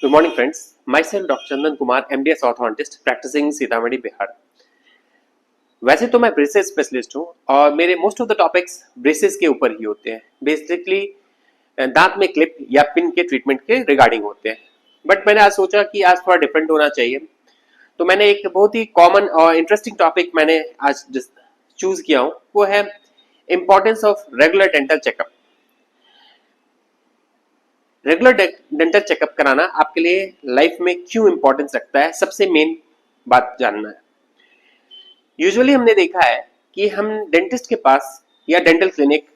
Good morning, friends. Myself, Dr. Chandan Kumar, MDS orthodontist, practicing in Sitamarhi Bihar. वैसे तो मैं braces specialist हूँ और मेरे most of the topics braces के ऊपर ही होते हैं। बेसिकली दांत में क्लिप या पिन के ट्रीटमेंट के रिगार्डिंग होते हैं। बट मैंने आज सोचा कि आज थोड़ा डिफरेंट होना चाहिए, तो मैंने एक बहुत ही कॉमन और इंटरेस्टिंग टॉपिक मैंने आज चूज किया हूँ। वो है importance of regular dental checkup. Regular dental checkup कराना आपके लिए लाइफ में क्यों इंपॉर्टेंस रखता है, सबसे मेन बात जानना है। यूजुअली हमने देखा है कि हम डेंटिस्ट के पास या डेंटल क्लिनिक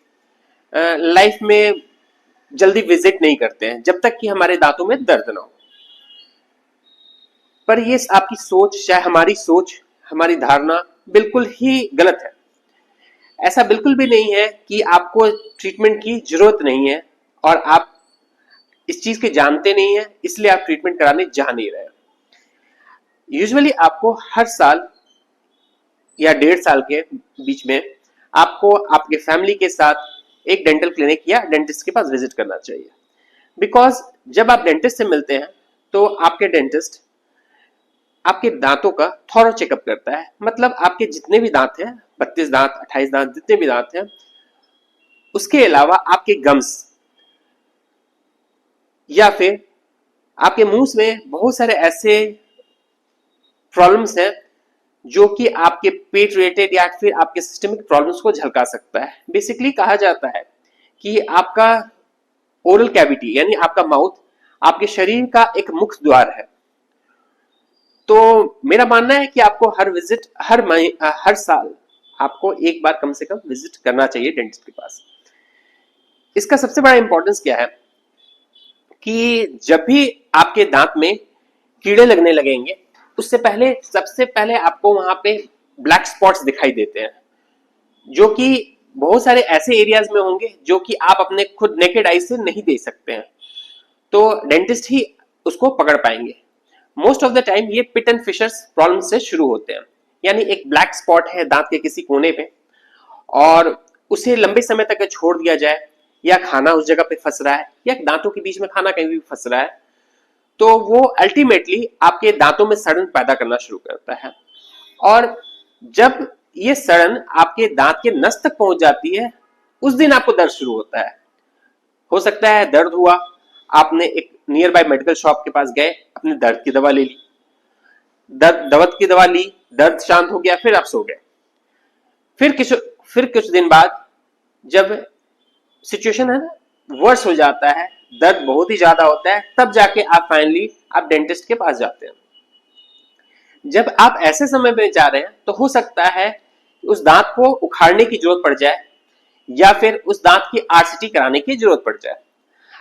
लाइफ में जल्दी विजिट नहीं करते हैं जब तक कि हमारे दांतों में दर्द ना हो। पर ये आपकी सोच, शायद हमारी सोच, हमारी धारणा बिल्कुल ही गलत है। ऐसा बिल्कुल भी नहीं है कि आपको ट्रीटमेंट की जरूरत नहीं है और आप इस चीज के जानते नहीं है, इसलिए आप ट्रीटमेंट कराने जा नहीं रहे। यूजुअली आपको हर साल या 1.5 साल के बीच में आपको आपके फैमिली के साथ एक डेंटल क्लिनिक या डेंटिस्ट के पास विजिट करना चाहिए। बिकॉज जब आप डेंटिस्ट से मिलते हैं तो आपके डेंटिस्ट आपके दांतों का थॉरो चेकअप करता है। मतलब आपके जितने भी दांत हैं, 32 दांत, 28 दांत, जितने भी दांत हैं, उसके अलावा आपके गम्स या फिर आपके मुंह में बहुत सारे ऐसे प्रॉब्लम्स हैं जो कि आपके पेट रिलेटेड या फिर आपके सिस्टमिक प्रॉब्लम्स को झलका सकता है। बेसिकली कहा जाता है कि आपका ओरल कैविटी यानी आपका माउथ आपके शरीर का एक मुख्य द्वार है। तो मेरा मानना है कि आपको हर साल आपको एक बार कम से कम विजिट करना चाहिए डेंटिस्ट के पास। इसका सबसे बड़ा इंपॉर्टेंस क्या है कि जब भी आपके दांत में कीड़े लगने लगेंगे, उससे पहले सबसे पहले आपको वहां पे ब्लैक स्पॉट्स दिखाई देते हैं, जो कि बहुत सारे ऐसे एरियाज में होंगे जो कि आप अपने खुद नेकेड आई से नहीं देख सकते हैं। तो डेंटिस्ट ही उसको पकड़ पाएंगे। मोस्ट ऑफ द टाइम ये पिट एंड फिशर्स प्रॉब्लम से शुरू होते हैं, यानी एक ब्लैक स्पॉट है दांत के किसी कोने पे और उसे लंबे समय तक छोड़ दिया जाए, या खाना उस जगह पे फंस रहा है, या दांतों के बीच में खाना कहीं भी फंस रहा है, तो वो अल्टीमेटली आपके दांतों में सड़न पैदा करना शुरू करता है। और जब ये सड़न आपके दांत के नस तक पहुंच जाती है, उस दिन आपको दर्द शुरू होता है। हो सकता है दर्द हुआ, आपने एक नियर बाय मेडिकल शॉप के पास गए, अपने दर्द की दवा ले ली, दर्द की दवा ली, दर्द शांत हो गया, फिर आप सो गए। फिर कुछ दिन बाद जब सिचुएशन है ना वर्स हो जाता है, दर्द बहुत ही ज्यादा होता है, तब जाके आप फाइनली आप डेंटिस्ट के पास जाते हैं। जब आप ऐसे समय में जा रहे हैं तो हो सकता है उस दांत को उखाड़ने की जरूरत पड़ जाए या फिर उस दांत की आरसीटी कराने की जरूरत पड़ जाए।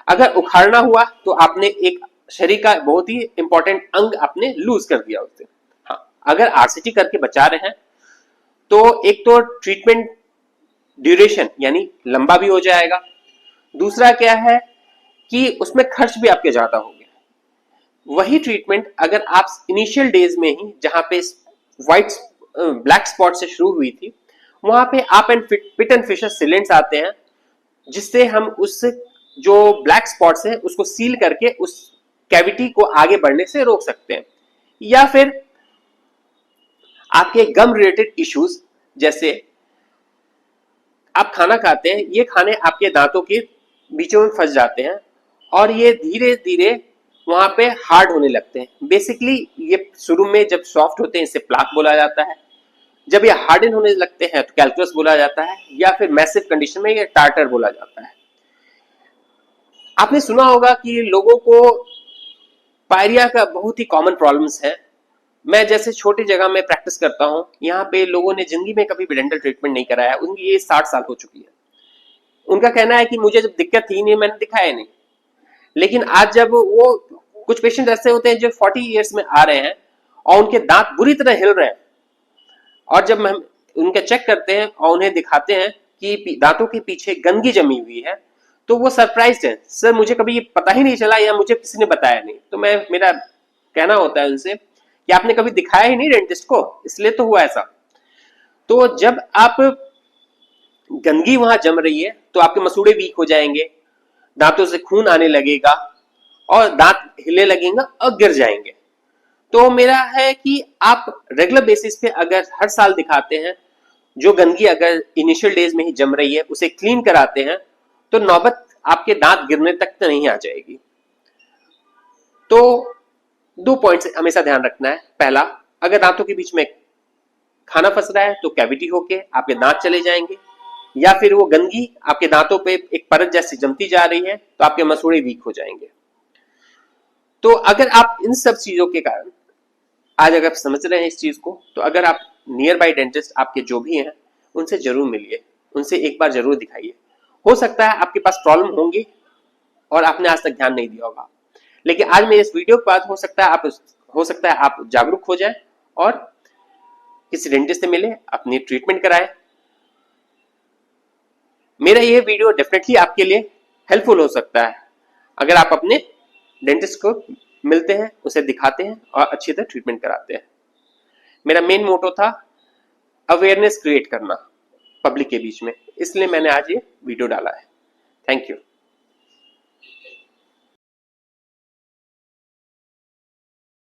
अगर उखाड़ना हुआ तो आपने एक शरीर का बहुत ही इंपॉर्टेंट अंग आपने लूज कर दिया उससे। हाँ, अगर आरसीटी करके बचा रहे हैं तो एक तो ट्रीटमेंट ड्यूरेशन यानी लंबा भी हो जाएगा, दूसरा क्या है कि उसमें खर्च भी आपके ज्यादा होंगे। वही ट्रीटमेंट अगर आप इनिशियल डेज में ही जहां पे व्हाइट ब्लैक स्पॉट से शुरू हुई थी, वहां पे आप and pit and fissure sealants आते हैं, जिससे हम उस जो ब्लैक स्पॉट्स है उसको सील करके उस कैविटी को आगे बढ़ने से रोक सकते हैं। या फिर आपके गम रिलेटेड इश्यूज, जैसे आप खाना खाते हैं, ये खाने आपके दांतों के बीचों में फंस जाते हैं और ये धीरे धीरे वहां पे हार्ड होने लगते हैं। बेसिकली ये शुरू में जब सॉफ्ट होते हैं इसे प्लाक बोला जाता है, जब ये हार्डन होने लगते हैं तो कैल्कुलस बोला जाता है, या फिर मैसिव कंडीशन में ये टार्टर बोला जाता है। आपने सुना होगा कि लोगों को पायरिया का बहुत ही कॉमन प्रॉब्लम्स है। मैं जैसे छोटी जगह में प्रैक्टिस करता हूँ, यहाँ पे लोगों ने जिंदगी में कभी भी डेंटल ट्रीटमेंट नहीं कराया, उनकी ये 60 साल हो चुकी है। उनका कहना है कि मुझे जब दिक्कत थी नहीं, मैंने दिखाया नहीं। लेकिन आज जब वो कुछ पेशेंट ऐसे होते हैं जो 40 इयर्स में आ रहे हैं और उनके दांत बुरी तरह हिल रहे हैं, और जब हम उनके चेक करते हैं और उन्हें दिखाते हैं कि दांतों के पीछे गंदगी जमी हुई है, तो वो सरप्राइज्ड है, सर मुझे कभी ये पता ही नहीं चला या मुझे किसी ने बताया नहीं। तो मेरा कहना होता है उनसे कि आपने कभी दिखाया ही नहीं डेंटिस्ट को, इसलिए तो हुआ ऐसा। तो जब आप गंदगी वहां जम रही है तो आपके मसूड़े वीक हो जाएंगे, दांतों से खून आने लगेगा और दांत हिले लगेंगे और गिर जाएंगे। तो मेरा है कि आप रेगुलर बेसिस पे अगर हर साल दिखाते हैं, जो गंदगी अगर इनिशियल डेज में ही जम रही है उसे क्लीन कराते हैं, तो नौबत आपके दांत गिरने तक तो नहीं आ जाएगी। तो 2 पॉइंट्स हमेशा ध्यान रखना है। पहला, अगर दांतों के बीच में खाना फंस रहा है तो कैविटी होके आपके दांत चले जाएंगे, या फिर वो गंदगी आपके दांतों पे एक परत जैसी जमती जा रही है तो आपके मसूड़े वीक हो जाएंगे। तो अगर आप इन सब चीजों के कारण आज अगर आप समझ रहे हैं इस चीज को, तो अगर आप नियर बाई डेंटिस्ट आपके जो भी हैं उनसे जरूर मिलिए, उनसे एक बार जरूर दिखाइए। हो सकता है आपके पास प्रॉब्लम होंगी और आपने आज तक ध्यान नहीं दिया होगा, लेकिन आज मेरे इस वीडियो के बाद हो सकता है आप जागरूक हो जाए और किसी डेंटिस्ट से मिले, अपनी ट्रीटमेंट कराएं। मेरा ये वीडियो डेफिनेटली आपके लिए हेल्पफुल हो सकता है अगर आप अपने डेंटिस्ट को मिलते हैं, उसे दिखाते हैं और अच्छी तरह ट्रीटमेंट कराते हैं। मेरा मेन मोटो था अवेयरनेस क्रिएट करना पब्लिक के बीच में, इसलिए मैंने आज ये वीडियो डाला है। Thank you.